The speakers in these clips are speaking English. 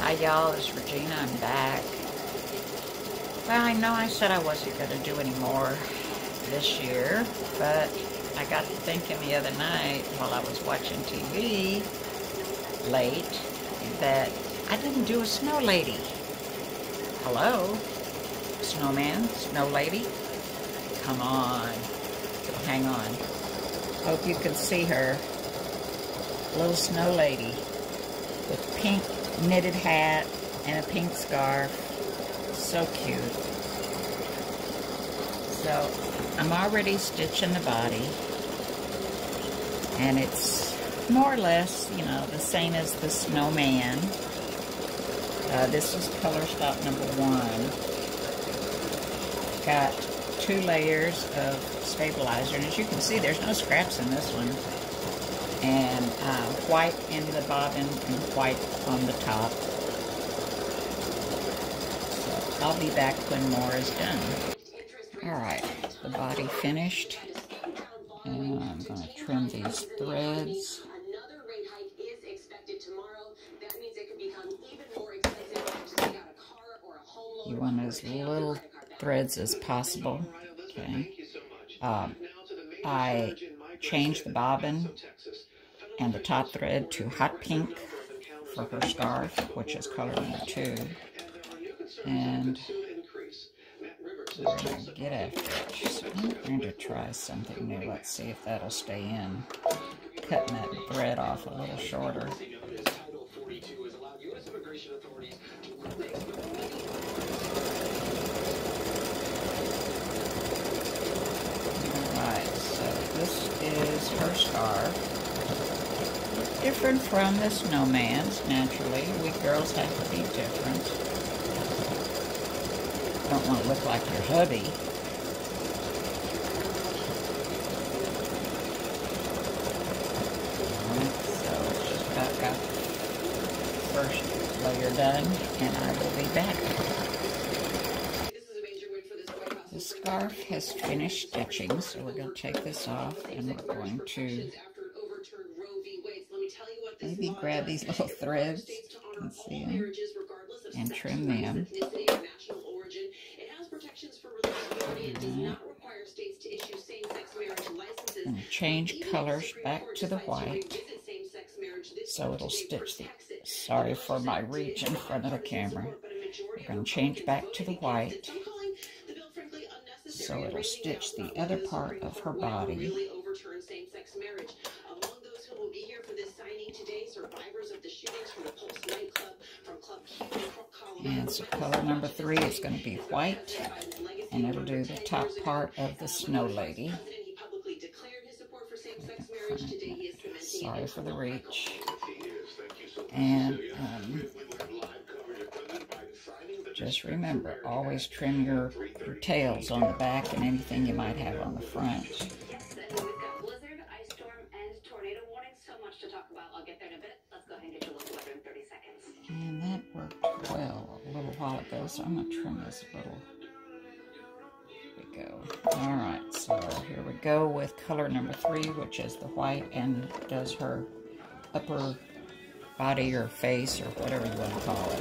Hi y'all, it's Regina. I'm back. Well, I know I said I wasn't going to do any more this year, but I got to thinking the other night while I was watching TV late that I didn't do a SnowLady. Hello? Snowman? SnowLady? Come on. Hang on. Hope you can see her. Little SnowLady with pink knitted hat and a pink scarf. So cute. So I'm already stitching the body, and it's more or less, you know, the same as the snowman. This is color stock number 1. Got 2 layers of stabilizer, and as you can see, there's no scraps in this one. And white in the bobbin and white on the top. So I'll be back when more is done. Alright, the body finished. And I'm going to trim these threads. You want as little threads as possible. Okay. I changed the bobbin and the top thread to hot pink for her scarf, which is color number 2. And we're going to get after it. So I'm going to try something new. Let's see if that'll stay in. Cutting that thread off a little shorter. Alright, so this is her scarf. Different from the snowman's, naturally. We girls have to be different. Don't want to look like your hubby. Alright, so it's just about got the first layer done, and I will be back. The scarf has finished stitching, so we're going to take this off, and we're going to maybe grab these little threads, you can see them, and trim them. And change colors back to the white, so it'll stitch the, sorry for my reach in front of the camera. We're going to change back to the white, so it'll stitch the other part of her body. And so color number 3 is going to be white, and it'll do the top part of the SnowLady. Sorry for the reach. And just remember, always trim your tails on the back and anything you might have on the front. And that worked well a little while ago, so I'm going to trim this a little. There we go. Alright, so here we go with color number 3, which is the white, and does her upper body or face or whatever you want to call it.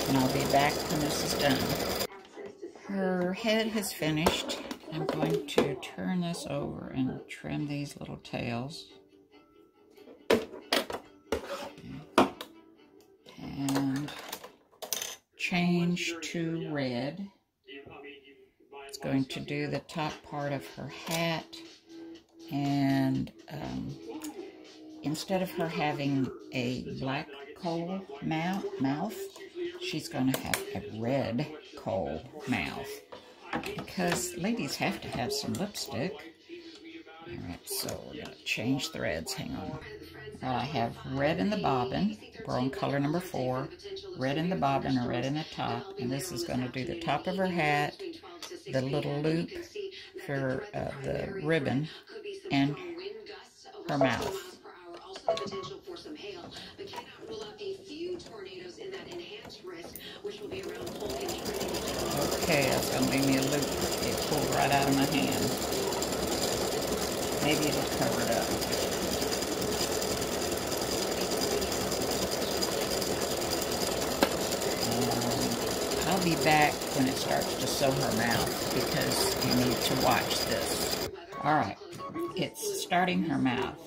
And I'll be back when this is done. Her head has finished. I'm going to turn this over and trim these little tails. And change to red. It's going to do the top part of her hat. And instead of her having a black coal mouth, she's going to have a red coal mouth, because ladies have to have some lipstick. Alright, so we're going to change threads. Hang on. I have red in the bobbin. We're on color number 4. Red in the bobbin or red in the top. And this is going to do the top of her hat, the little loop for the ribbon, and her mouth. But cannot rule out a few tornadoes in that enhanced risk, which will be around full inch. tell you, it's going to leave me a loop. It pulled right out of my hand. Maybe it'll cover it up. I'll be back when it starts to sew her mouth because you need to watch this. Alright, it's starting her mouth.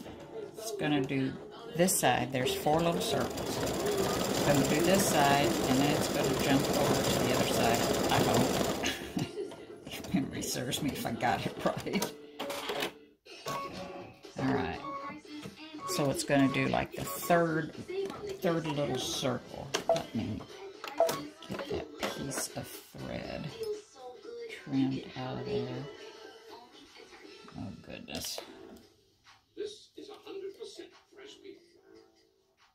It's going to do this side. There's 4 little circles. It's going to do this side, and then it's going to jump over to the other side, I hope. If memory serves me, if I got it right. Alright, so it's going to do like the third little circle. Let me get that piece of thread trimmed out of there. Oh goodness. This is 100% fresh beef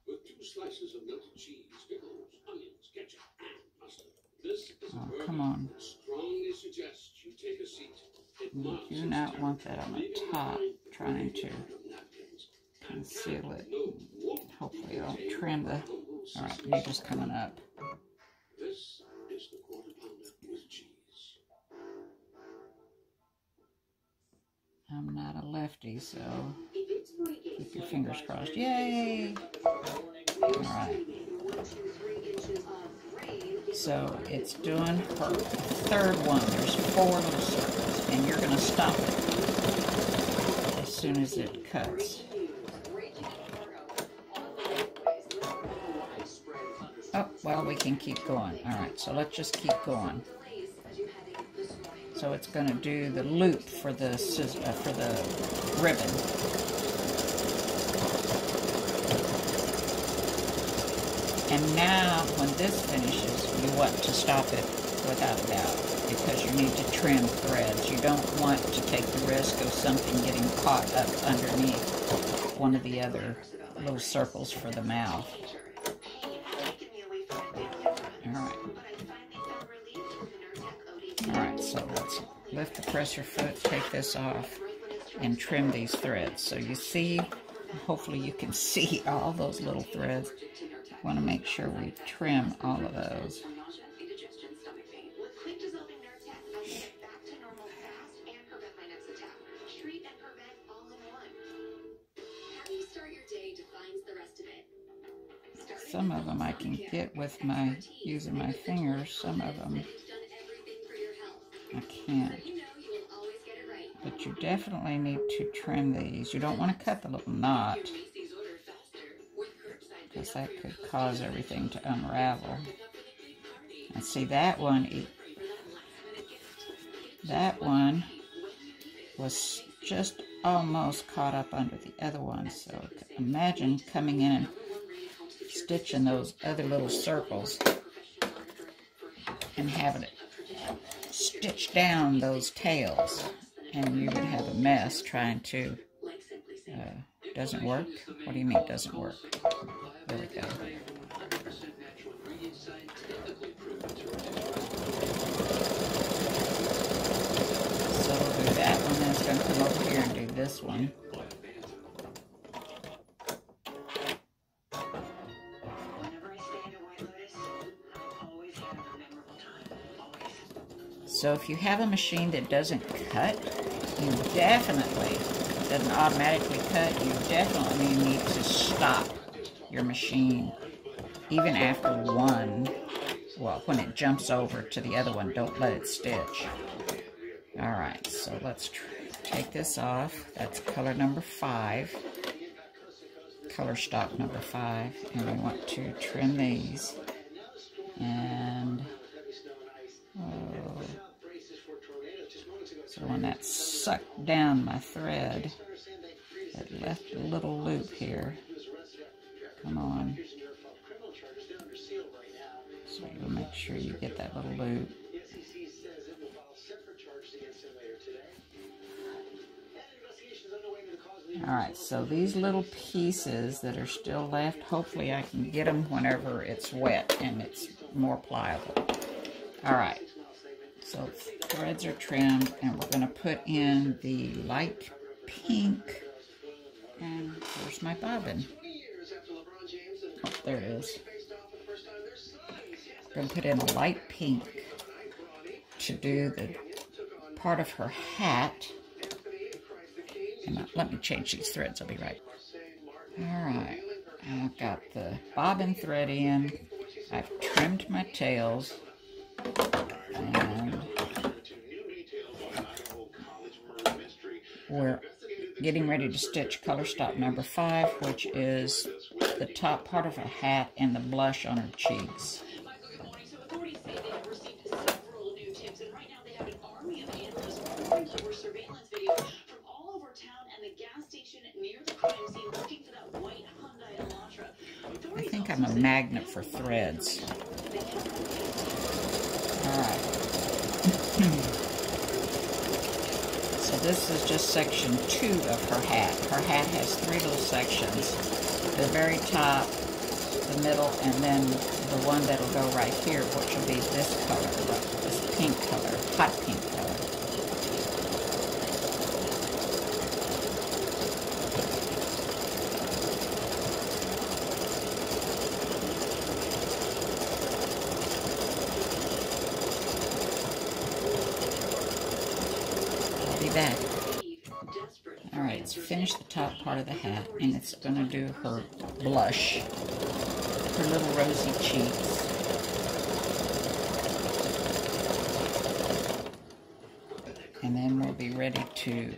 with 2 slices of melted cheese, pickles, onions, ketchup, and mustard. This is oh, come on. Strongly suggest you take a seat. You do not want that on the top, trying to conceal it. Hopefully I'll trim the... Alright, you're just coming up. This is the quarter pounder with cheese. I'm not a lefty, so keep your fingers crossed. Yay! Alright. So it's doing her third one. There's 4 little circles, and you're going to stop it as soon as it cuts. Oh, well, we can keep going. Alright, so let's just keep going. So it's going to do the loop for the ribbon. And now, when this finishes, you want to stop it without a doubt, because you need to trim threads. You don't want to take the risk of something getting caught up underneath one of the other little circles for the mouth. Alright, so let's lift the presser foot, take this off, and trim these threads. So you see, hopefully you can see all those little threads. I want to make sure we trim all of those. Some of them I can get with using my fingers, some of them I can't. But you definitely need to trim these. You don't want to cut the little knot, because that could cause everything to unravel. And see, that one was just almost caught up under the other one. So imagine coming in and stitching those other little circles and having it stitch down those tails, and you would have a mess trying to... doesn't work? What do you mean it doesn't work? There we go. So we'll do that one, then it's going to come over here and do this one. So if you have a machine that doesn't cut, doesn't automatically cut, you definitely need to stop your machine even after one. Well, when it jumps over to the other one, don't let it stitch. Alright, so let's take this off. That's color number 5. Color stock number 5. And we want to trim these. And... so when that sucked down my thread, it left a little loop here. Come on. So you'll make sure you get that little loop. Alright, so these little pieces that are still left, hopefully I can get them whenever it's wet and it's more pliable. Alright, so threads are trimmed, and we're going to put in the light pink. And where's my bobbin? Oh, there it is. I'm going to put in a light pink to do the part of her hat. Let me change these threads, I'll be right. Alright, I've got the bobbin thread in, I've trimmed my tails, and we're getting ready to stitch color stop number 5, which is the top part of her hat and the blush on her cheeks. I think I'm a magnet for threads. Alright. So this is just section 2 of her hat. Her hat has 3 little sections. The very top, the middle, and then the one that'll go right here, which will be this color, this pink color, hot pink color. Back. Alright, it's finished the top part of the hat, and it's going to do her blush, her little rosy cheeks. And then we'll be ready to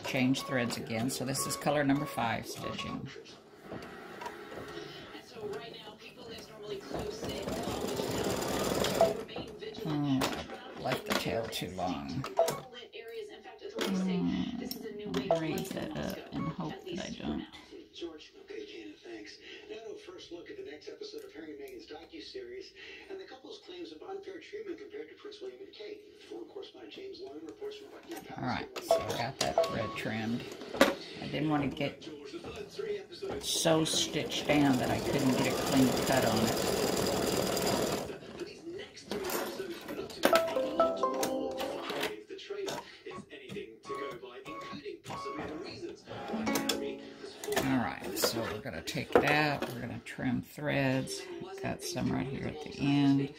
change threads again. So this is color number 5 stitching. Left the tail too long. I'll raise that up and hope that I don't. Okay, Janet, thanks. Now to a first look at the next episode of Harry and Meghan's docu-series and the couple's claims of unfair treatment compared to Prince William and Kate. Foreign correspondent James Lyon reports from Buckingham Palace. Alright, so I got that thread trimmed. I didn't want to get so stitched down that I couldn't get a clean cut on it. Alright, so we're going to take it out, we're going to trim threads, got some right here at the end,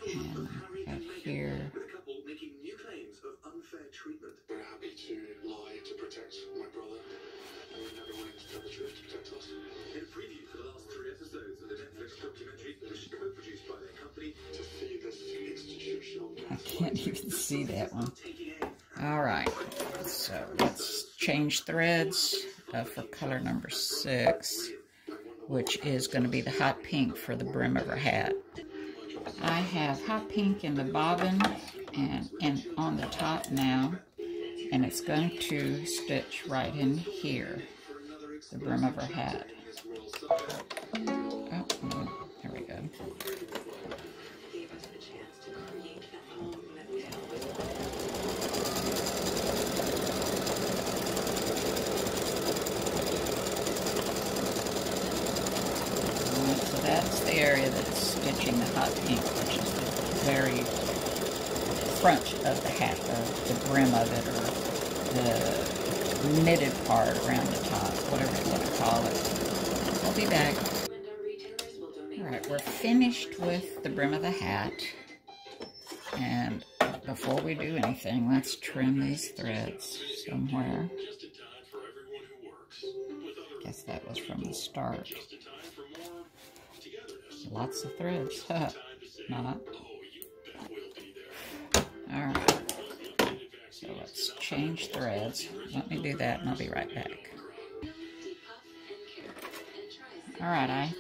and right here. We're happy to lie to protect my brother, and we're never willing to tell the truth to protect us. In a preview for the last 3 episodes of the Netflix documentary, which is co-produced by their company, To feed this institutional I can't even see that one. Alright, so let's change threads for color number 6, which is going to be the hot pink for the brim of her hat. I have hot pink in the bobbin and on the top now, and it's going to stitch right in here, the brim of her hat. Oh, no, there we go. So that's the area that's stitching the hot pink, which is the very front of the hat, the brim of it, or the knitted part around the top, whatever you want to call it. I'll be back. Alright, we're finished with the brim of the hat, and before we do anything, let's trim these threads somewhere. Guess that was from the start. Lots of threads, not. Alright, so let's change threads. Let me do that and I'll be right back. Alright, I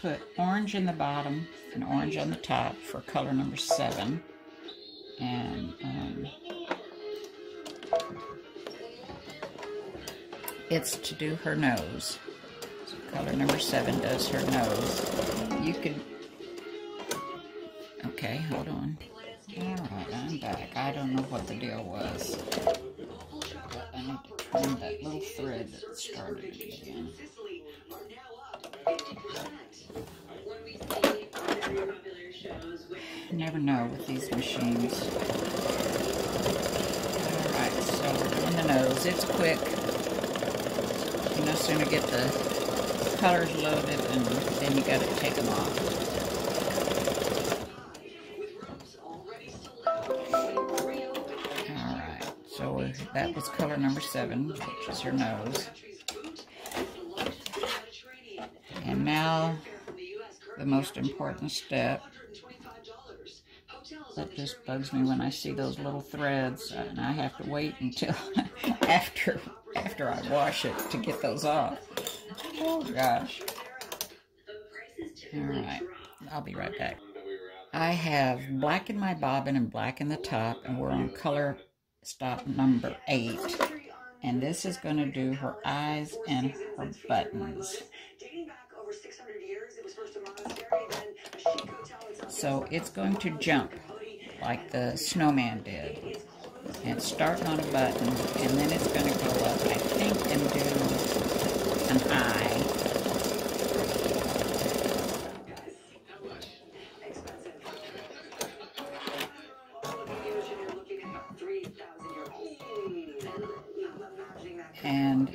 put orange in the bottom and orange on the top for color number 7. And it's to do her nose. So color number 7 does her nose. You could... Okay, hold on. Alright, I'm back. I don't know what the deal was. But I need to trim that little thread that started it again. You never know with these machines. Alright, so we're doing the nose. It's quick. You no sooner get the colors loaded, and then you got to take them off. Alright, so that was color number 7, which is her nose. And now, the most important step. That just bugs me when I see those little threads, and I have to wait until after I wash it to get those off. Oh gosh. Alright, I'll be right back. I have black in my bobbin and black in the top, and we're on color stop number 8. And this is going to do her eyes and her buttons. So it's going to jump like the snowman did. And it's starting on a button, and then it's going to go up, I think, and do an eye. And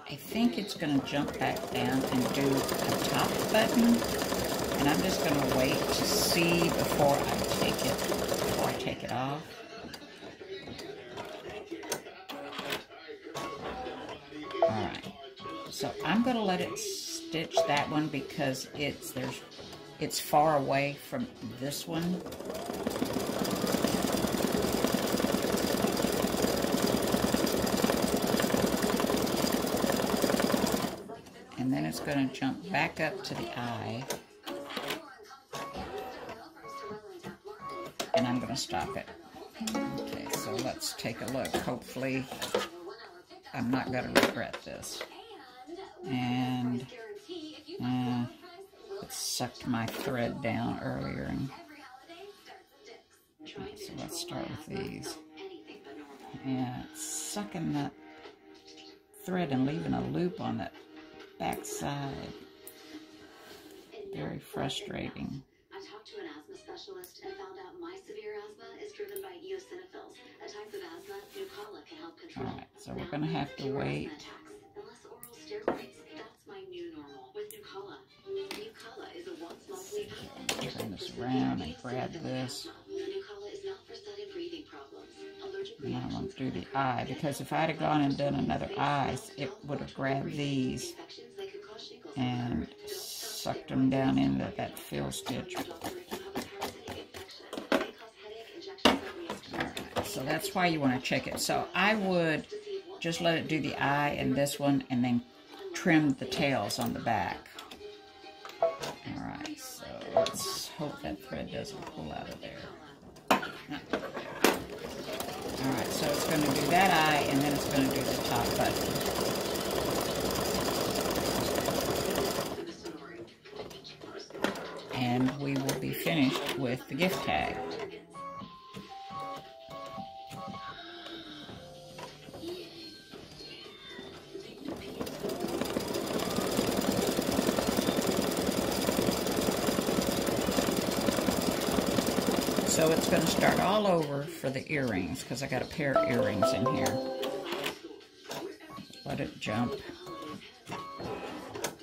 I think it's going to jump back down and do a top button. And I'm just going to wait to see before I take it off. Alright, so I'm going to let it stitch that one because it's far away from this one. And then it's going to jump back up to the eye. And I'm going to stop it. Okay, so let's take a look. Hopefully, I'm not going to regret this. And it sucked my thread down earlier. And, so let's start with these. Yeah, it's sucking that thread and leaving a loop on that back side. Very frustrating. Specialist and found out my severe asthma is driven by eosinophils, a type of asthma Nucala can help control. Alright, so we're going to have to wait. Unless oral steroids, that's my new normal. With Nucala. Nucala is a once monthly pill. Turn this around and grab this. Nucala is not for sudden breathing problems. Allergic And I reactions. want to do the eye, because if I'd have gone and done another eye, it would have grabbed these and sucked them down into that fill stitch. So that's why you want to check it. So I would just let it do the eye and this one, and then trim the tails on the back. Alright, so let's hope that thread doesn't pull out of there. Alright, so it's going to do that eye, and then it's going to do the top button. And we will be finished with the gift tag. So it's going to start all over for the earrings, because I got a pair of earrings in here. Let it jump,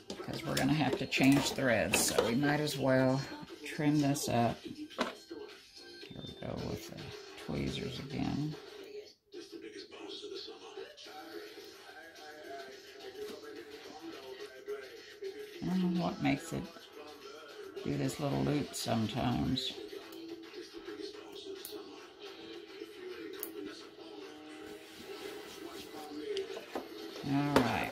because we're going to have to change threads, so we might as well trim this up. Here we go with the tweezers again. I don't know what makes it do this little loop sometimes. Alright,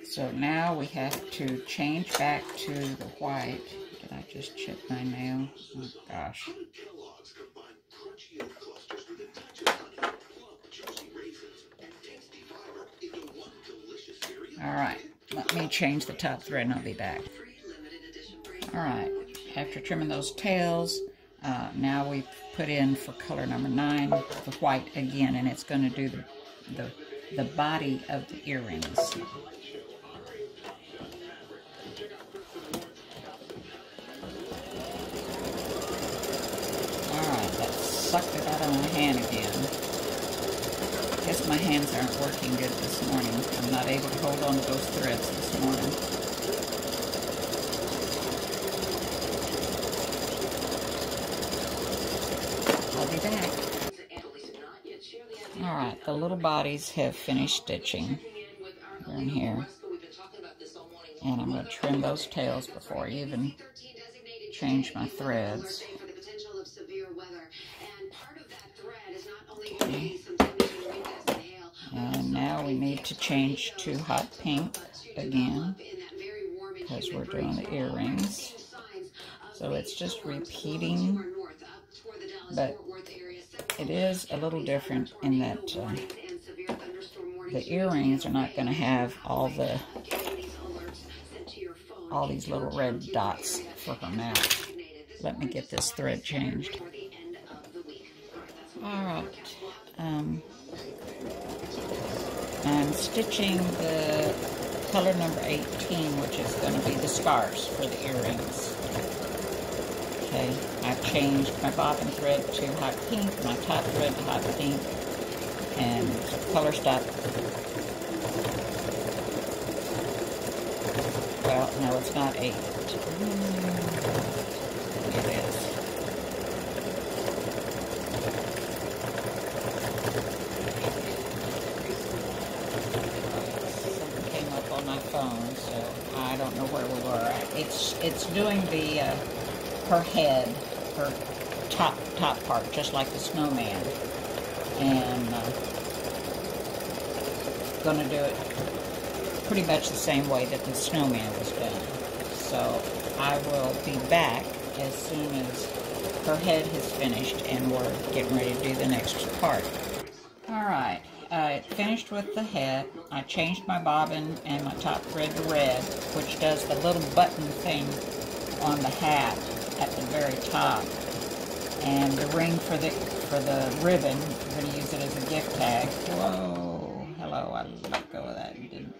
so now we have to change back to the white. Did I just chip my nail? Oh gosh. Alright, let me change the top thread and I'll be back. Alright, after trimming those tails, now we put in for color number 9 the white again, and it's going to do the body of the earrings. Alright, that sucked it out of my hand again. guess my hands aren't working good this morning. I'm not able to hold on to those threads this morning. I'll be back. Alright, the little bodies have finished stitching. They're in here. And I'm going to trim those tails before I even change my threads. Okay. And now we need to change to hot pink again, because we're doing the earrings. So it's just repeating, but it is a little different in that the earrings are not going to have all these little red dots for her mouth. Let me get this thread changed. Alright, I'm stitching the color number 18, which is going to be the scarves for the earrings. Okay, I've changed my bobbin thread to hot pink, my top thread to hot pink, and color stop. Well, no, it's not 8. It is. Something came up on my phone, so I don't know where we were at. It's doing the her head, her top part, just like the snowman, and gonna do it pretty much the same way that the snowman was done. So I will be back as soon as her head has finished and we're getting ready to do the next part. Alright, I finished with the head. I changed my bobbin and my top thread to red, which does the little button thing on the hat at the very top. And the ring for the ribbon, I'm going to use it as a gift tag. Whoa, hello, I let go of that and didn't.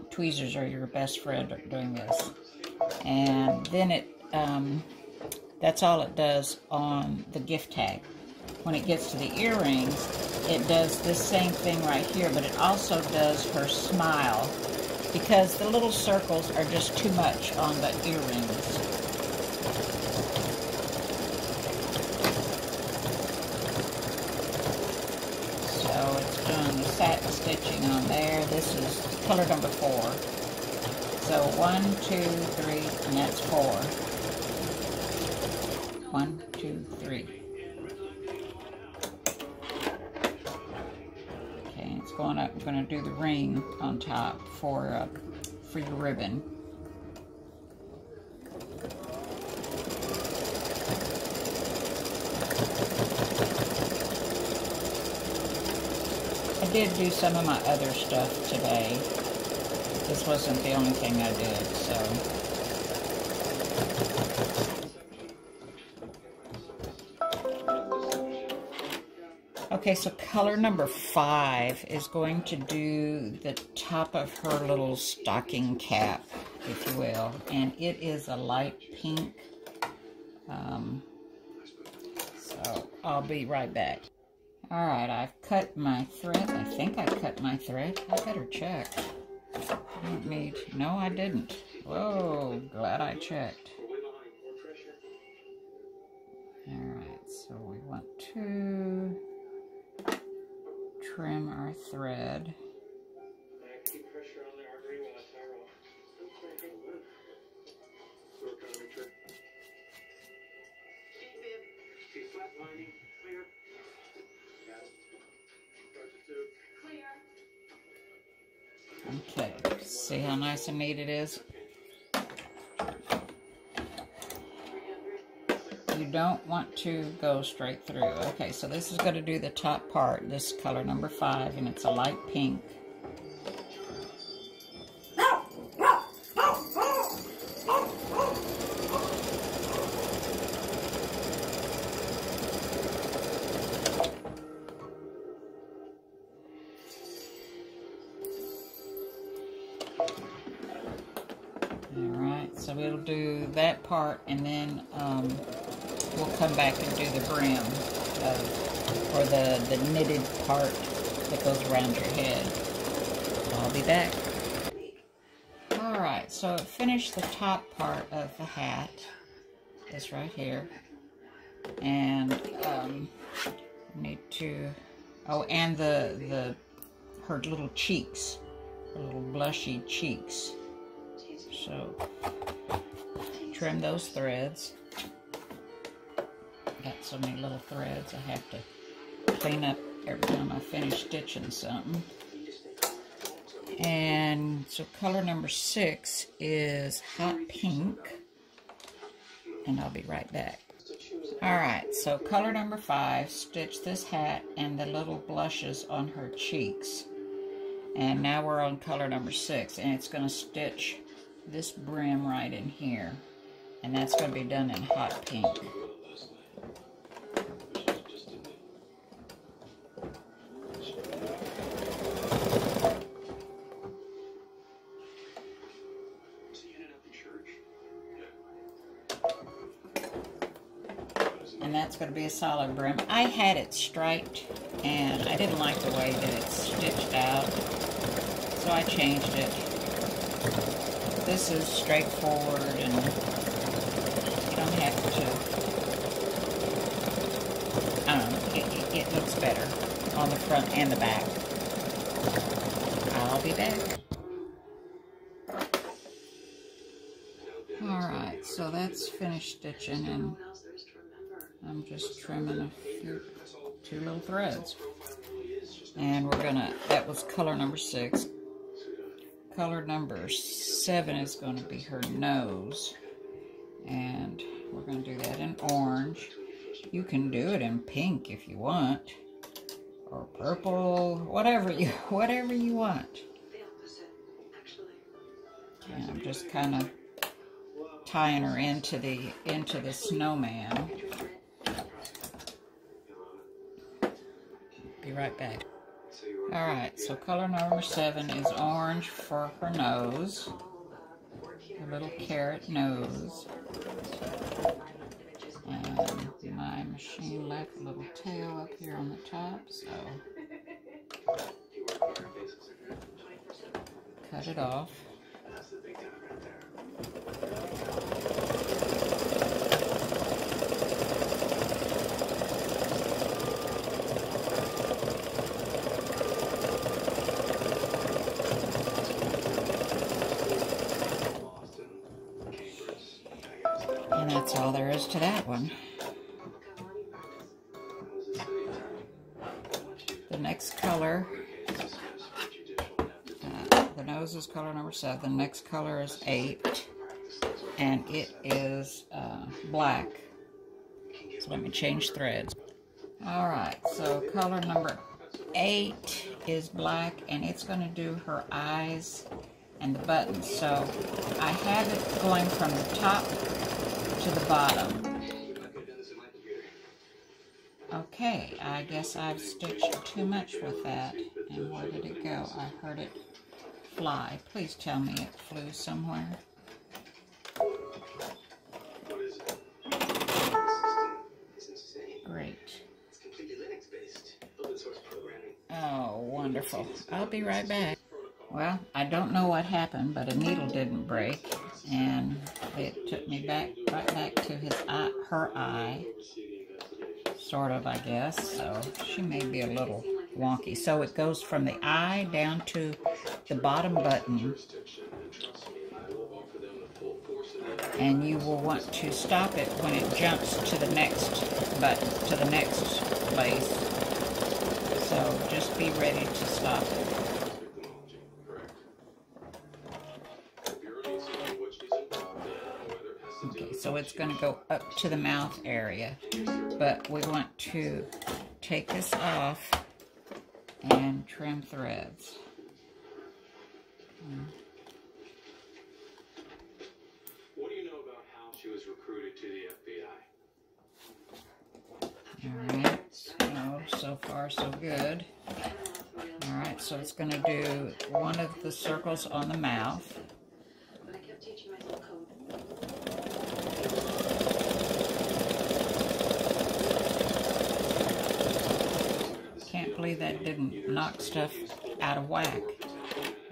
Tweezers are your best friend doing this. And then that's all it does on the gift tag. When it gets to the earrings, it does this same thing right here, but it also does her smile, because the little circles are just too much on the earrings. Satin stitching on there. This is color number 4. So 1, 2, 3, and that's 4. 1, 2, 3. Okay, it's going up. I'm going to do the ring on top for your ribbon. I did do some of my other stuff today. This wasn't the only thing I did, so. Okay, so color number 5 is going to do the top of her little stocking cap, if you will. And it is a light pink. So I'll be right back. Alright, I've cut my thread. I think I cut my thread. I better check. No, I didn't. Whoa, glad I checked. Alright, so we want to trim our thread. Keep pressure on the artery while I roll. Keep flat lining, clear. Okay, see how nice and neat it is? You don't want to go straight through. Okay, so this is going to do the top part, this color number 5, and it's a light pink. Alright, so we'll do that part, and then we'll come back and do the brim or the knitted part that goes around your head. I'll be back. Alright, so I finished the top part of the hat. This right here. And need to, oh, and her little cheeks, her little blushy cheeks. So trim those threads. Got so many little threads I have to clean up every time I finish stitching something. And so color number 6 is hot pink, and I'll be right back. Alright, so color number 5, stitch this hat and the little blushes on her cheeks. And now we're on color number 6, and it's going to stitch this brim right in here. And that's going to be done in hot pink. And that's going to be a solid brim. I had it striped, and I didn't like the way that it's stitched out, so I changed it. This is straightforward, and you don't have to, I don't know, it looks better on the front and the back. I'll be back. Alright, so that's finished stitching, and I'm just trimming two little threads. And we're gonna, that was color number 6. Color number 7 is gonna be her nose. And we're gonna do that in orange. You can do it in pink if you want. Or purple, whatever you want. And I'm just kind of tying her into the snowman. Be right back. Alright, so color number 7 is orange for her nose. Her little carrot nose. And my machine left a little tail up here on the top, so cut it off. And that's all there is to that one. The next color, the nose is color number 7. The next color is 8, and it is black. So let me change threads. Alright, so color number 8 is black, and it's going to do her eyes and the buttons. So I have it going from the top to the bottom. Okay, I guess I've stitched too much with that. And where did it go? I heard it fly. Please tell me it flew somewhere. Great. Oh, wonderful. I'll be right back. Well, I don't know what happened, but a needle didn't break, and it took me right back to her eye, sort of, I guess. So she may be a little wonky. So it goes from the eye down to the bottom button, and you will want to stop it when it jumps to the next button, to the next place. So just be ready to stop it. Okay, so it's going to go up to the mouth area, but we want to take this off and trim threads. What do you know about how she was recruited to the FBI? Alright, so far so good. Alright, so it's going to do one of the circles on the mouth. hopefully that didn't knock stuff out of whack.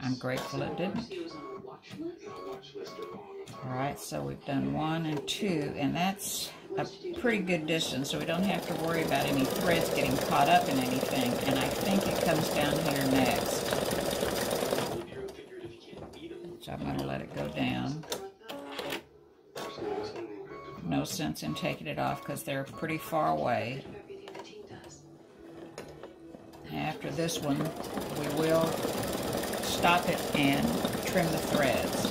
I'm grateful it didn't. Alright, so we've done 1 and 2, and that's a pretty good distance, so we don't have to worry about any threads getting caught up in anything. And I think it comes down here next. So I'm going to let it go down. No sense in taking it off because they're pretty far away. After this one, we will stop it and trim the threads.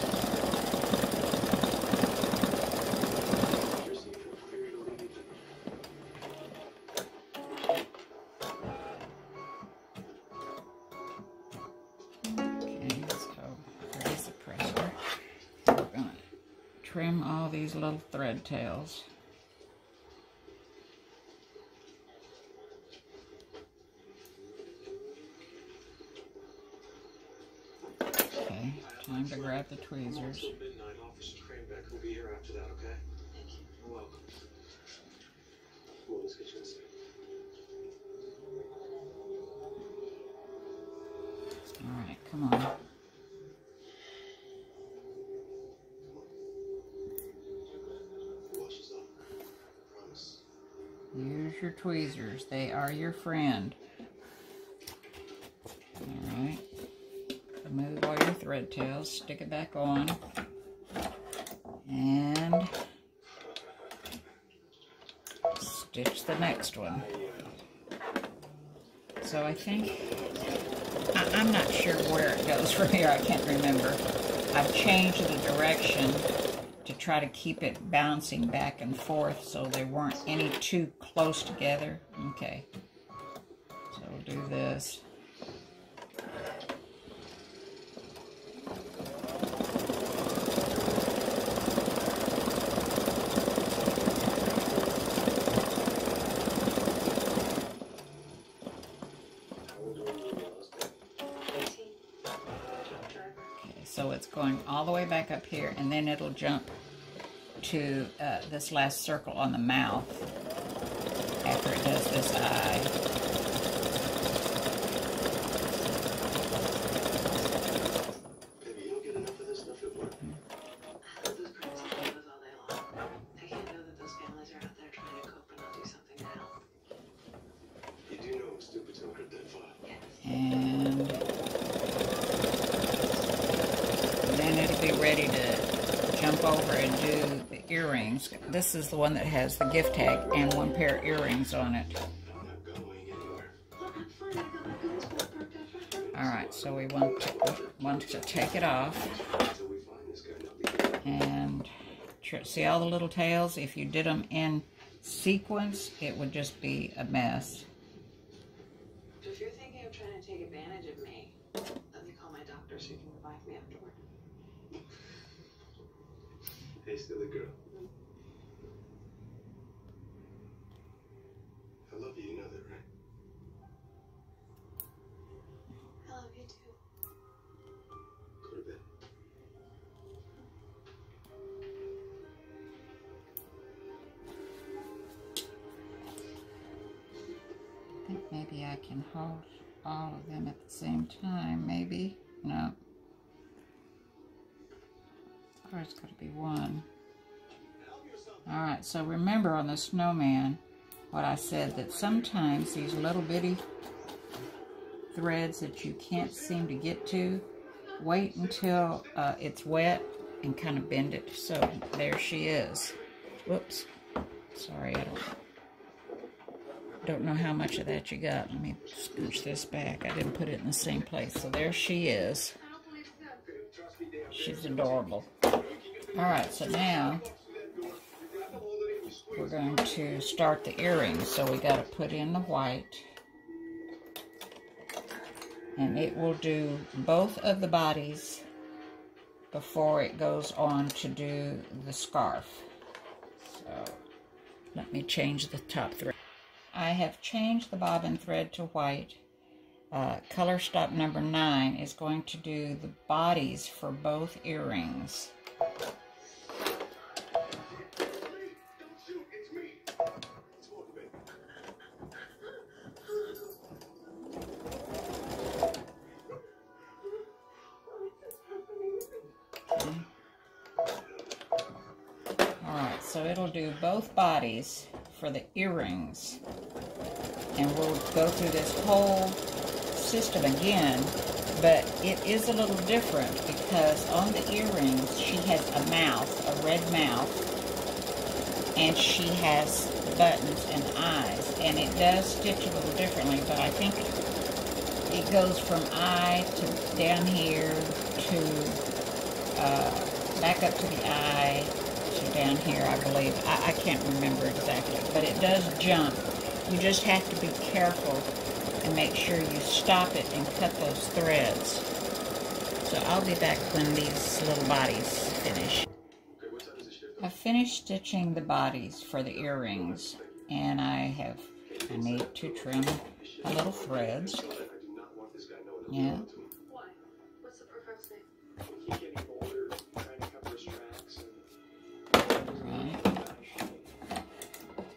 Okay, so raise the pressure. We're going to trim all these little thread tails. Okay, time to grab the tweezers. Midnight, Officer Cranebeck will be here after that, okay? Thank you. You're welcome. Well, let's get you inside. Alright, come on. Wash this off. Promise. Use your tweezers. They are your friend. Alright. Remove all your thread tails. Stick it back on. And stitch the next one. So I think, I'm not sure where it goes from here. I can't remember. I've changed the direction to try to keep it bouncing back and forth so they weren't any too close together. Okay. So we'll do this. So it's going all the way back up here, and then it'll jump to this last circle on the mouth after it does this eye. Baby, you don't get enough of this stuff at work. I love those crazy photos all day long. I can't know that those families are out there trying to cope and not do something to help. You do know I'm stupid to look at that file. And then it'll be ready to jump over and do the earrings. This is the one that has the gift tag and 1 pair of earrings on it. I'm not going anywhere. Look, I'm fine. I got my goodies for the park after I Alright, so we want to take it off. Until we find this guy, now And see all the little tails? If you did them in sequence, it would just be a mess. If you're thinking of trying to take advantage of me, let me call my doctor so you can revive me afterward. Hey, silly girl. I love you, you know that, right? I love you too. Go to bed. I think maybe I can hold all of them at the same time, maybe. No. Or it's got to be one. Alright, so remember on the snowman what I said, that sometimes these little bitty threads that you can't seem to get to, wait until it's wet and kind of bend it. So there she is. Whoops. Sorry, I don't know how much of that you got. Let me scooch this back. I didn't put it in the same place. So there she is. She's adorable. Alright, so now we're going to start the earrings. So we got to put in the white. And it will do both of the bodies before it goes on to do the scarf. So let me change the top thread. I have changed the bobbin thread to white. Color stop number 9 is going to do the bodies for both earrings. so it'll do both bodies for the earrings. And we'll go through this whole system again, but it is a little different because on the earrings she has a mouth, a red mouth, and she has buttons and eyes, and it does stitch a little differently, but I think it goes from eye to down here to back up to the eye to down here, I believe. I can't remember exactly, but it does jump. You just have to be careful and make sure you stop it and cut those threads. So I'll be back when these little bodies finish. I finished stitching the bodies for the earrings, and I need to trim the little threads. Yeah. Why? What's the preference name? Right.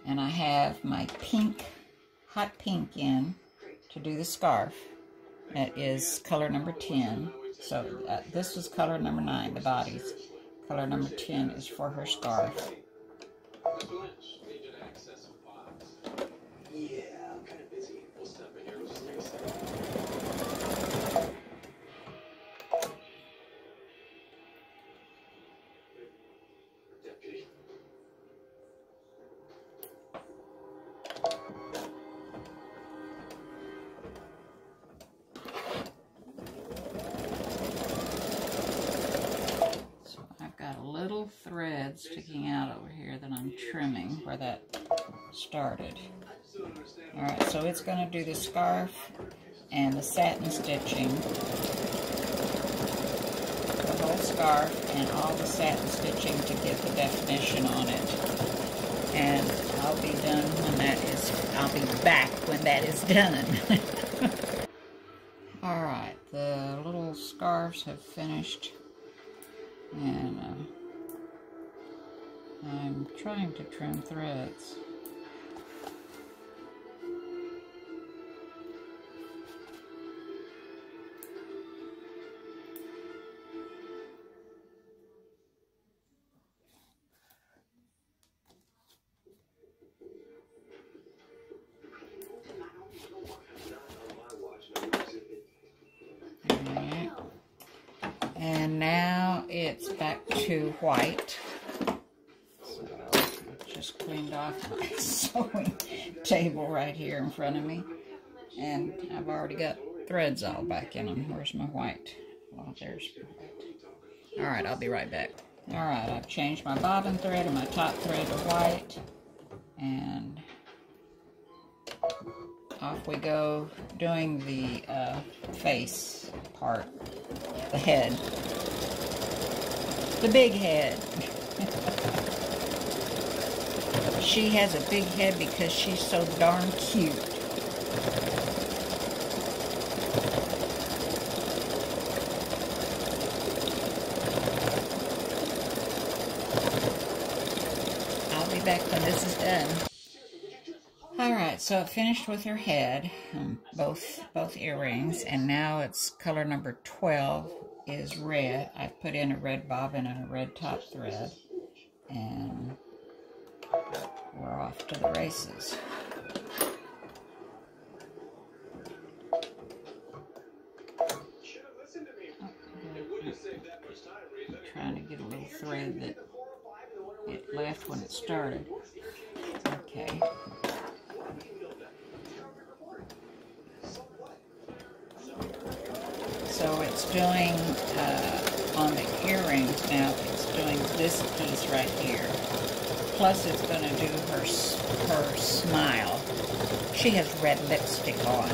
And I have my pink, hot pink in to do the scarf. That is color number 10. So this was color number 9, the bodies. Color number 10 is for her scarf. Yeah, I'm kind of busy. We'll step in here. We'll just take a second. Deputy. So I've got a little thread sticking out over here that I'm trimming where that started. Alright, so it's going to do the scarf and the satin stitching, the whole scarf and all the satin stitching to get the definition on it. And I'll be done when that is, I'll be back when that is done. Alright, the little scarves have finished, and I'm trying to trim threads. Alright. And now it's back to white. So I just cleaned off my sewing table right here in front of me. And I've already got threads all back in them. Where's my white? Well, there's my white. Alright, I'll be right back. Alright, I've changed my bobbin thread and my top thread to white. And off we go doing the face part, the head, the big head. She has a big head because she's so darn cute. I'll be back when this is done. Alright, so it finished with her head, both earrings, and now it's color number 12 is red. I've put in a red bobbin and a red top thread, and we're off to the races. I'm trying to get a little thread that it left when it started. Okay. So it's doing, on the earrings now, it's doing this piece right here. Plus it's going to do her smile. She has red lipstick on.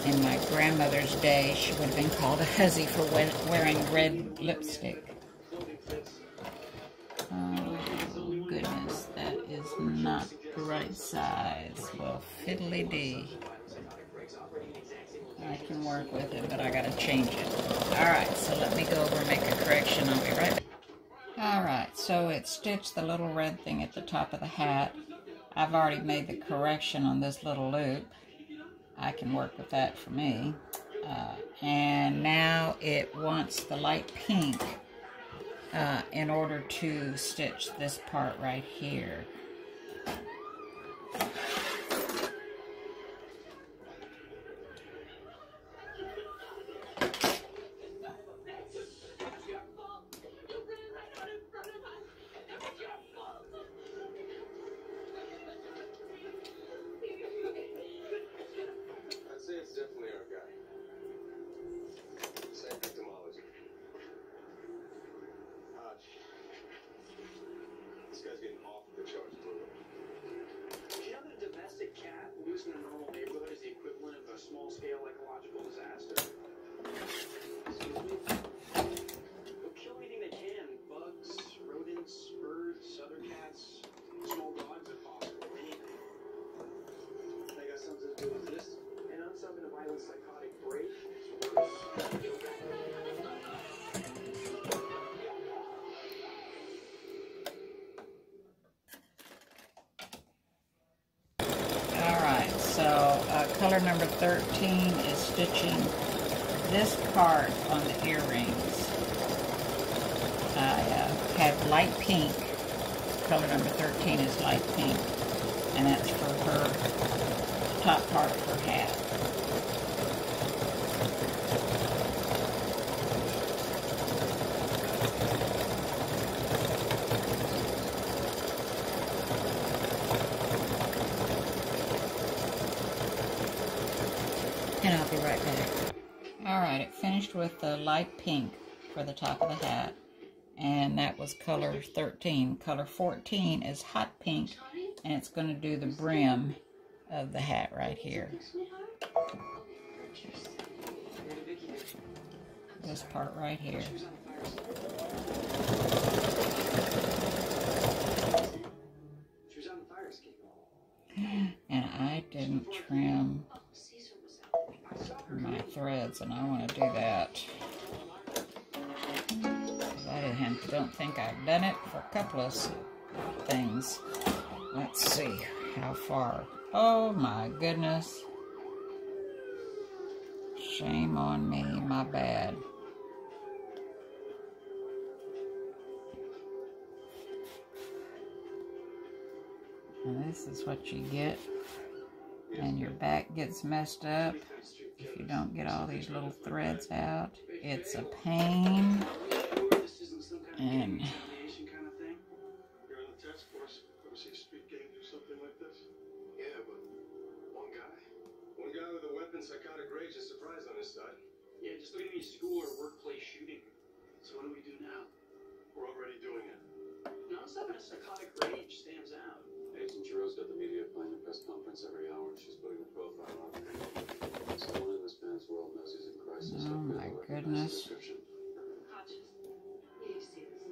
In my grandmother's day, she would have been called a hussy for wearing red lipstick. Oh, goodness, that is not the right size. Well, fiddly-dee. I can work with it, but I gotta change it. Alright, so let me go over and make a correction. I'll be right back. Alright, so it stitched the little red thing at the top of the hat. I've already made the correction on this little loop. I can work with that for me. And now it wants the light pink in order to stitch this part right here. I'd say it's definitely our guy. Same victimology. This guy's getting off the charts brutal. Do you know that a domestic cat loose in a normal neighborhood is the equivalent of a small-scale ecological disaster? They'll kill anything they can. Bugs, rodents, birds, other cats, small dogs if possible. Anything. They got something to do with this? And on something a violent psychotic break? It's worse. Alright, so color number 13 is stitching this part on the earrings. I have light pink. Color number 13 is light pink, and that's for her top part of her hat. And I'll be right back. Alright, it finished with the light pink for the top of the hat. And that was color 13. Color 14 is hot pink, and it's going to do the brim of the hat right here. This part right here. And I didn't trim my threads, and I want to do that. I don't think I've done it for a couple of things. Let's see how far. Oh my goodness. Shame on me, my bad. And this is what you get, and your back gets messed up if you don't get all these little threads out. It's a pain. And Kind of thing. You're on the task force. Ever see a street gang do something like this? Yeah, but one guy with a weapon, psychotic rage, and surprise on his side. Yeah, just look at any school or workplace shooting. So what do we do now? We're already doing it. No, something a psychotic rage stands out. Agent Giroux's got the media playing a press conference every hour. She's putting a profile on him. Someone in this man's world knows he's in crisis. oh my goodness. Hodges, you need to see this.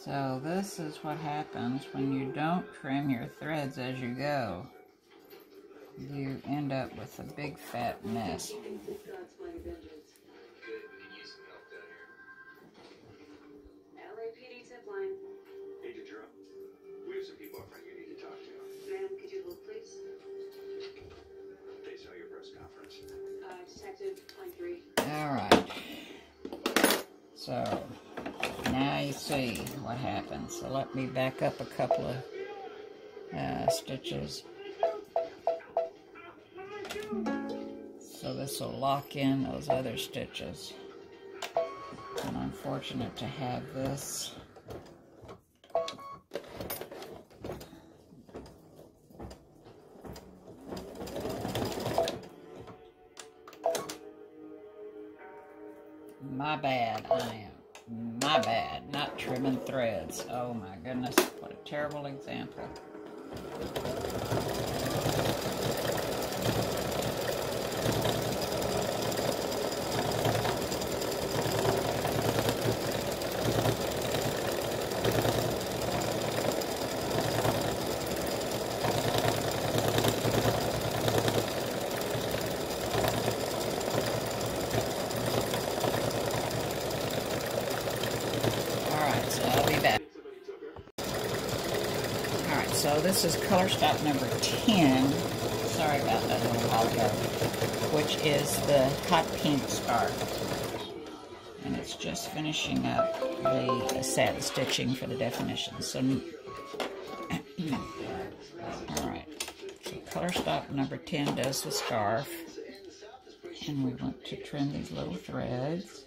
So this is what happens when you don't trim your threads as you go. You end up with a big fat mess. LAPD tip line. Agent Giroux, we have some people up front you need to talk to. Ma'am, could you hold, please? They saw your press conference. Detective, line 3. Alright. So now you see what happens. So let me back up a couple of stitches. So this will lock in those other stitches. And I'm fortunate to have this. My bad, I am My bad, not trimming threads. Oh my goodness, what a terrible example. So this is color stock number 10. Sorry about that a little while ago. Which is the hot pink scarf. And it's just finishing up the satin stitching for the definitions. So, alright. So color stock number 10 does the scarf. And we want to trim these little threads.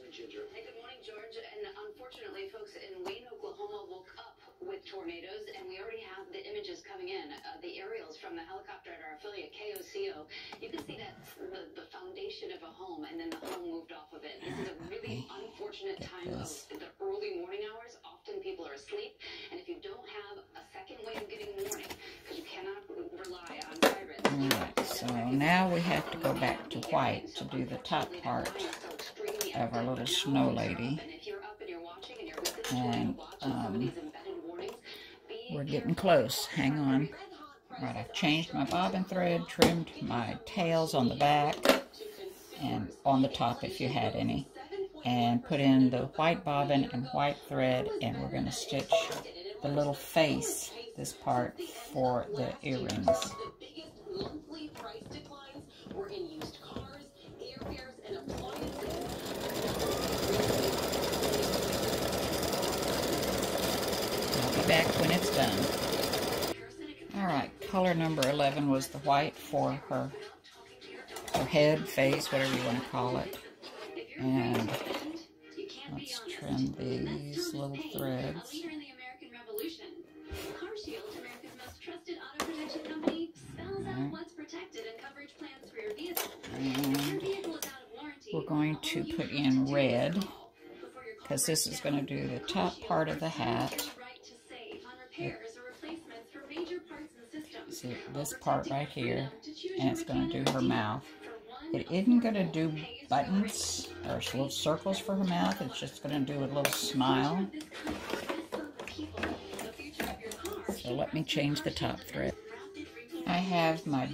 Tornadoes, and we already have the images coming in, the aerials from the helicopter at our affiliate KOCO. You can see that the foundation of a home, and then the home moved off of it. This is a really unfortunate time of the early morning hours. Often people are asleep, and if you don't have a second way of getting morning, because you cannot rely on sirens. Alright, so now we have to go back to white to do the top part of our little snow lady. And we're getting close. Hang on. Right, I've changed my bobbin thread, trimmed my tails on the back and on the top if you had any, and put in the white bobbin and white thread, and we're going to stitch the little face, this part, for the earrings. Back when it's done. Alright, color number 11 was the white for her head, face, whatever you want to call it. And let's trim these little threads. And we're going to put in red, because this is going to do the top part of the hat. See this part right here, and it's going to do her mouth. It isn't going to do buttons or little circles for her mouth. It's just going to do a little smile. So let me change the top thread. I have my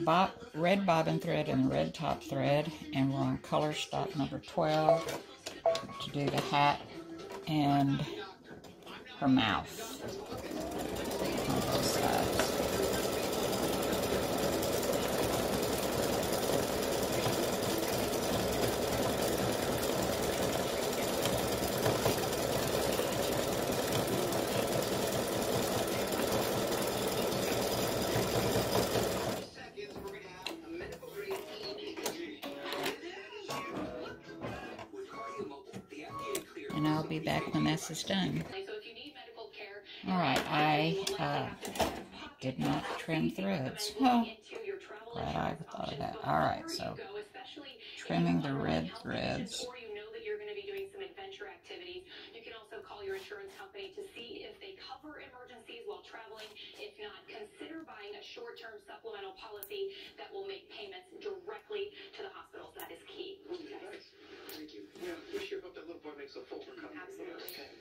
red bobbin thread and the red top thread, and we're on color stock number 12 to do the hat and her mouth on both sides. And I'll be back when this is done. Alright, I did not trim threads. Oh, glad I thought of that. Alright, so trimming the red threads. You can also call your insurance company to see if they cover emergencies while traveling. If not, consider buying a short-term supplemental policy that will make payments directly to the hospitals. That is key. Thank you. Yeah, we sure hope that little boy makes a full recovery. Absolutely. Okay.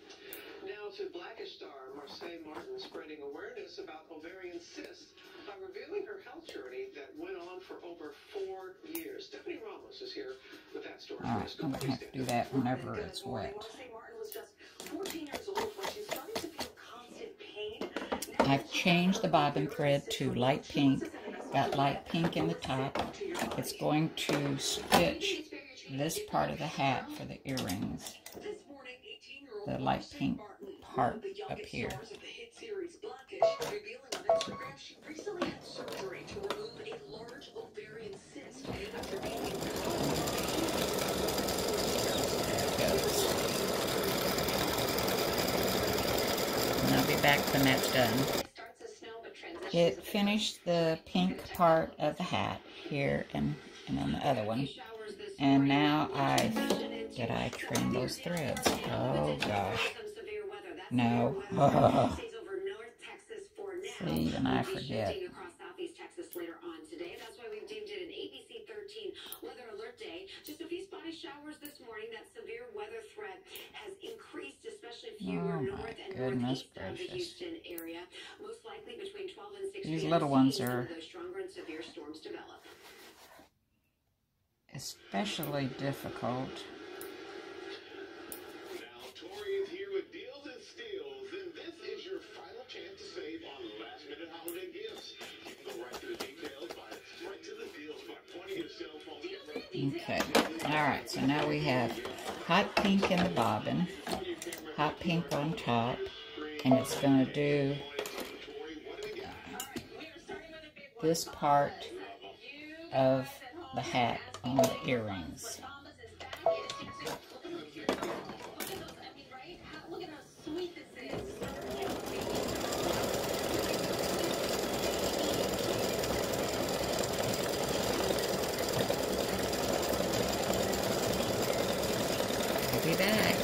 Now to Blackish star Marseille Martin spreading awareness about ovarian cysts by revealing her health journey that went on for over 4 years. Stephanie Ramos is here with that story. Alright, I'm going to have to do that whenever it's wet. I've changed the bobbin thread to light pink. Got light pink in the top. It's going to stitch this part of the hat for the earrings. The light pink part up here. And I'll be back when that's done. It finished the pink part of the hat here and on the other one. And now I've Did I trim those threads? Oh gosh. No. See, and I forget. Later on today. That's why we've deemed it an ABC 13 weather alert day. Just a few spotty showers this morning. That severe weather threat has increased, especially if you were north and northeast of the Houston area. Most likely between 12 and 16. These little ones are those stronger and severe storms develop. Especially difficult. Now, Tori is here with deals and steals, and this is your final chance to save on last-minute holiday gifts. You can go right to the details, right to the deals, by pointing your cell phone. Okay. All right. So now we have hot pink in the bobbin, hot pink on top, and it's going to do this part of the hat on the earrings. I'll be back.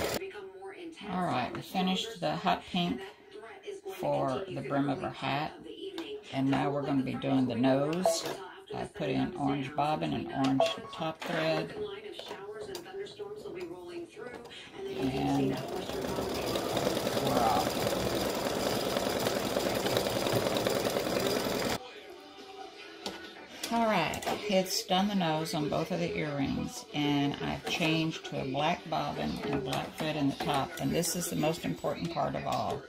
All right, we finished the hot pink for the brim of her hat, and now we're going to be doing the nose. I put in orange bobbin and orange top thread, and we're off. Alright, it's done the nose on both of the earrings, and I've changed to a black bobbin and a black thread in the top, and this is the most important part of all,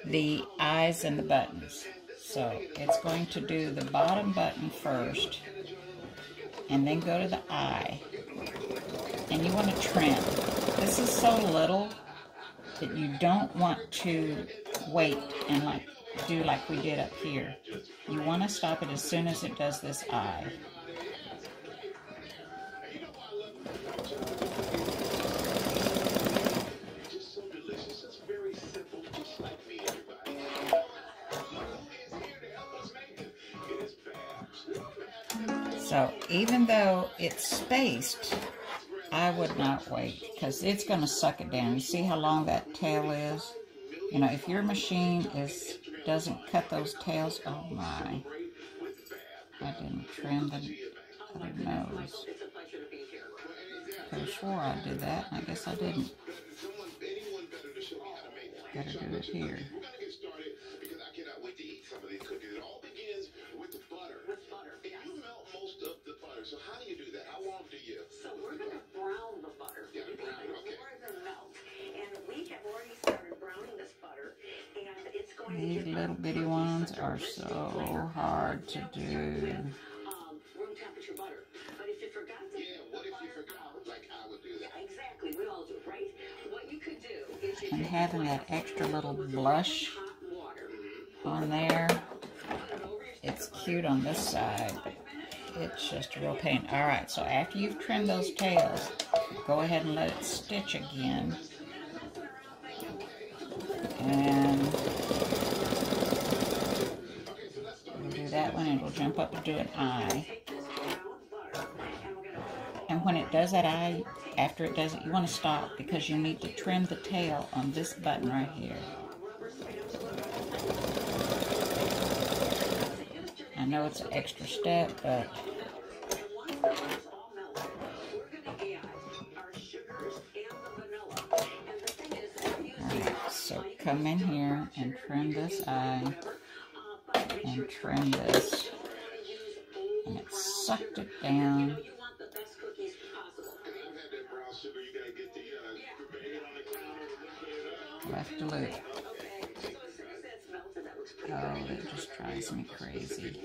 the eyes and the buttons. So it's going to do the bottom button first, and then go to the eye, and you want to trim. This is so little that you don't want to wait and do like we did up here. You want to stop it as soon as it does this eye. So even though it's spaced, I would not wait, because it's going to suck it down. You see how long that tail is? You know, if your machine doesn't cut those tails, oh my. I didn't trim the other nose. I could have swore I did that, and I guess I didn't. Gotta do it here. So how do you do that? How long do you? So we're going to brown the butter. Yeah, more than melt. And we have already started browning this butter. And it's going These little bitty ones are so hard to do. Room temperature butter. But if you forgot to what if you forgot? Like I would do that. Yeah, exactly. We all do, right? What you could do is And having that extra little blush on there, it's cute on this side. It's just a real pain. Alright, so after you've trimmed those tails, go ahead and let it stitch again. And we'll do that one, and it'll jump up and do an eye. And when it does that eye, after it does it, you want to stop, because you need to trim the tail on this button right here. I know it's an extra step, but alright, so come in here and trim this eye and trim this, and it sucked it down. Left to loop. Oh, it just drives me crazy.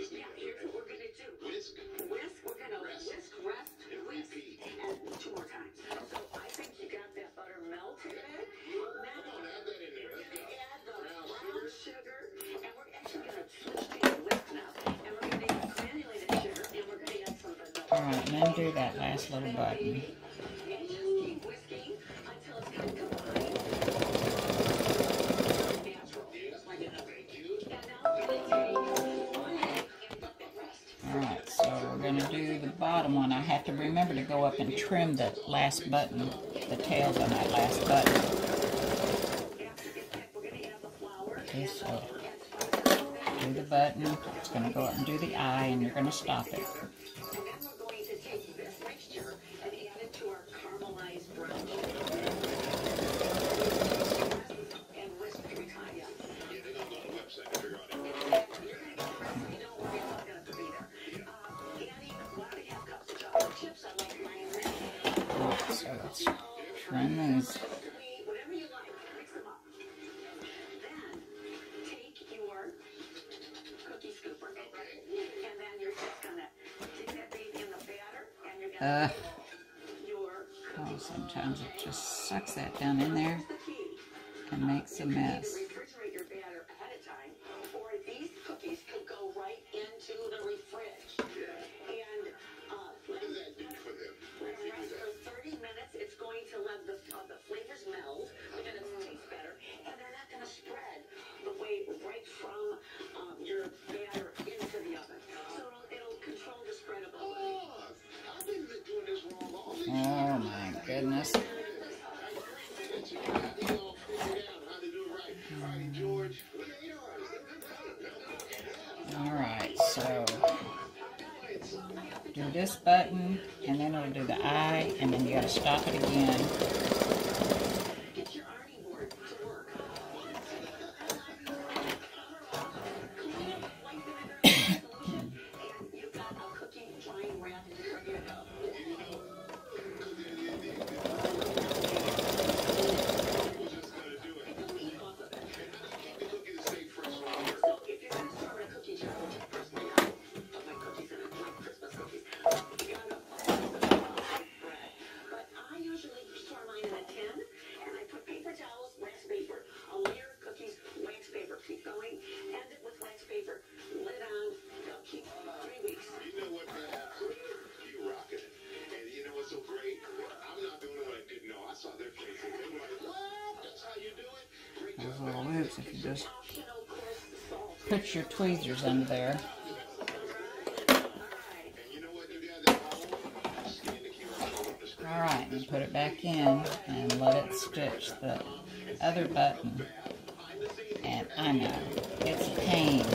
Yeah, here's what we're going to do. Whisk, we're going to whisk, rest, whisk, and 2 more times. So I think you got that butter melted. Now we're going to add the brown sugar, and we're actually going to switch to the whisk now. And we're going to add granulated sugar, and we're going to add some vanilla. Alright, and then do that last little button. And just keep whisking until it's kind of combined. Alright, so we're going to do the bottom bottom one, I have to remember to go up and trim the last button, the tails on that last button. Okay, so do the button, it's going to go up and do the eye, and you're going to stop it. So let's trim these. Oh, sometimes it just sucks that down in there and makes a mess. Oh my goodness. Alright, so do this button, and then it'll do the eye, and then you gotta stop it again. Those little loops, if you just put your tweezers under there. Alright, and put it back in and let it stitch the other button. And I know, it's a pain.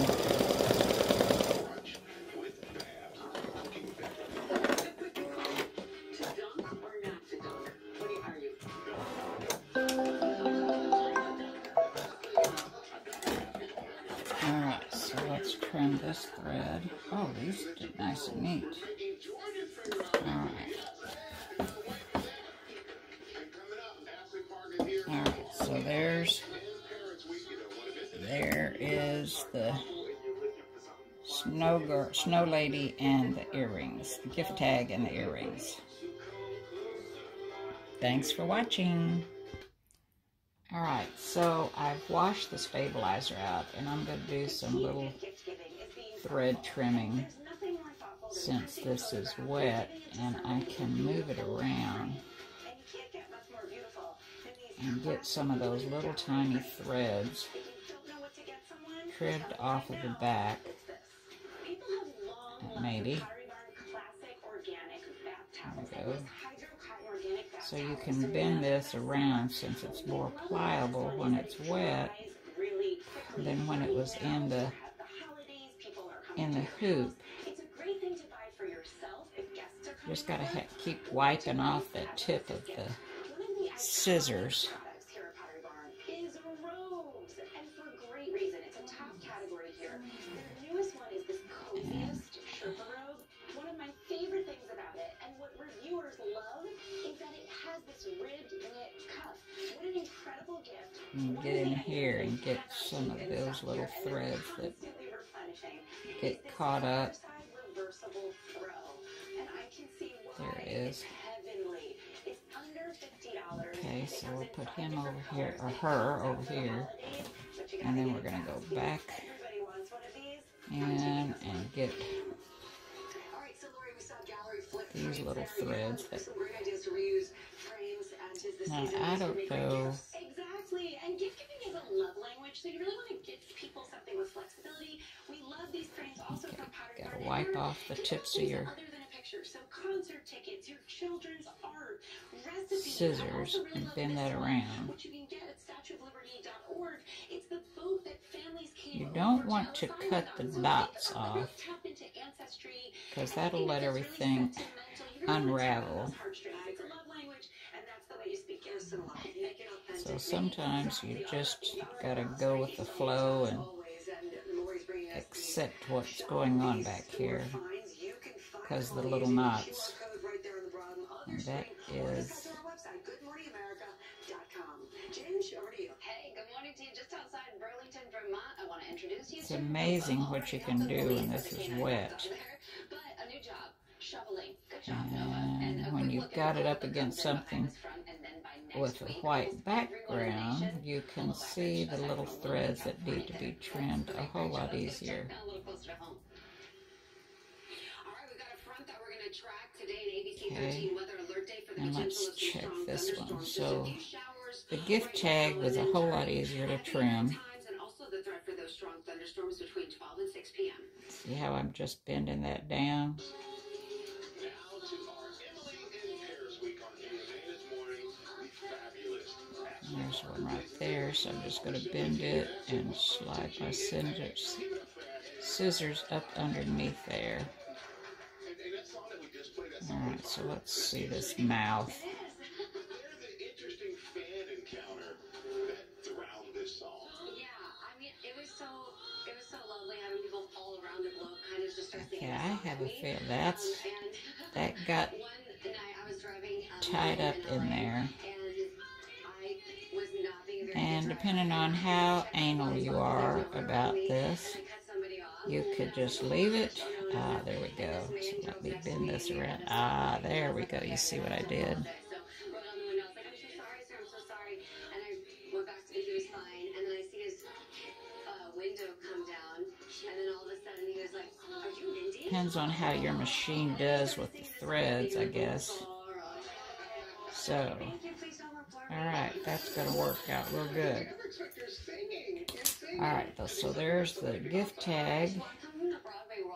Alright, so let's trim this thread. Oh, these did nice and neat. Alright. Alright, so there is the SnowLady and the earrings, the gift tag and the earrings. Thanks for watching. Alright, so I've washed the stabilizer out, and I'm going to do some little thread trimming since this is wet, and I can move it around and get some of those little tiny threads trimmed off of the back, maybe. There we go. So you can bend this around since it's more pliable when it's wet than when it was in the hoop. Just gotta keep wiping off the tip of the scissors. And get in here and get some of those little threads that get caught up. There it is. Okay, so we'll put him over here, or her over here, and then we're going to go back in and get these little threads. Now, I don't know. And gift giving is a love language, so you really want to give people something with flexibility. We love these frames also from Pottery Barn. Gotta wipe off the tips of your lectures, some concert tickets, your children's art, recipes. Scissors and bend that around. Which you can get at statueofliberty.org. It's the boat that families came You don't want to cut the dots off because that'll let everything unravel. So sometimes you just gotta go with the flow and accept what's going on back here because the little knots. And that is... Hey, good morning to you. Just outside Burlington, Vermont. I want to introduce you. It's amazing what you can do when this is wet. But a new job, shoveling. Good job, And when you've got it up against something with a white background, you can see the little threads that need to be trimmed a whole lot easier. Okay, and let's check this one. So the gift tag was a whole lot easier to trim. See how I'm just bending that down? There's one right there, so I'm just going to bend it and slide my scissors up underneath there. Alright, so let's see this mouth. There's an interesting fan encounter that around this song. Yeah, I mean, it was so lovely having people all around the globe kind of just start singing. Okay, I have a feel that got tied up in there. And depending on how anal you are about this, you could just leave it. Ah, there we go. So let me bend this around. Ah, there we go. You see what I did? Depends on how your machine does with the threads, I guess. So, alright, that's going to work out real good. Alright, so there's the gift tag,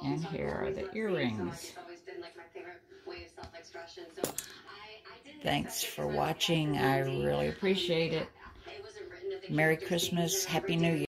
and here are the earrings. Thanks for watching. I really appreciate it. Merry Christmas, Happy New Year.